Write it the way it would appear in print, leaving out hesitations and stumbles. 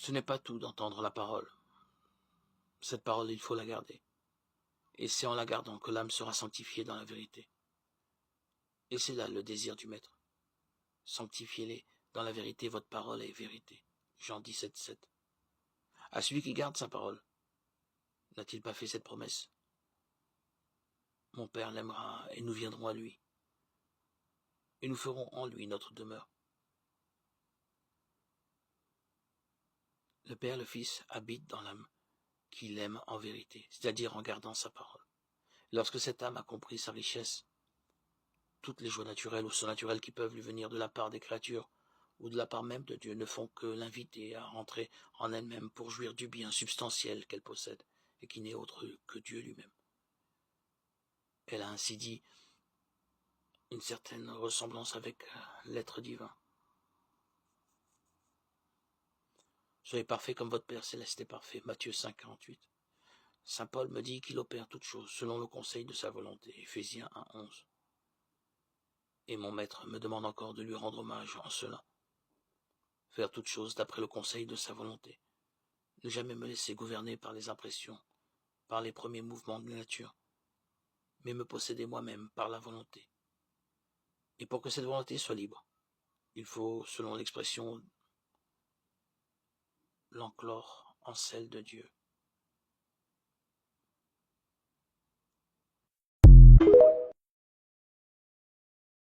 Ce n'est pas tout d'entendre la parole. Cette parole, il faut la garder. Et c'est en la gardant que l'âme sera sanctifiée dans la vérité. Et c'est là le désir du Maître. Sanctifiez-les dans la vérité, votre parole est vérité. Jean 17, 7. À celui qui garde sa parole, n'a-t-il pas fait cette promesse? Mon Père l'aimera et nous viendrons à lui. Et nous ferons en lui notre demeure. Le Père, le Fils, habitent dans l'âme qui l'aime en vérité, c'est-à-dire en gardant sa parole. Lorsque cette âme a compris sa richesse, toutes les joies naturelles ou surnaturelles qui peuvent lui venir de la part des créatures ou de la part même de Dieu ne font que l'inviter à rentrer en elle-même pour jouir du bien substantiel qu'elle possède et qui n'est autre que Dieu lui-même. Elle a ainsi dit une certaine ressemblance avec l'être divin. Soyez parfaits comme votre Père céleste est parfait. Matthieu 5, 48. Saint Paul me dit qu'il opère toutes choses selon le conseil de sa volonté. Éphésiens 1, 11. Et mon Maître me demande encore de lui rendre hommage en cela. Faire toutes choses d'après le conseil de sa volonté. Ne jamais me laisser gouverner par les impressions, par les premiers mouvements de la nature, mais me posséder moi-même par la volonté. Et pour que cette volonté soit libre, il faut, selon l'expression, l'enclore en celle de Dieu.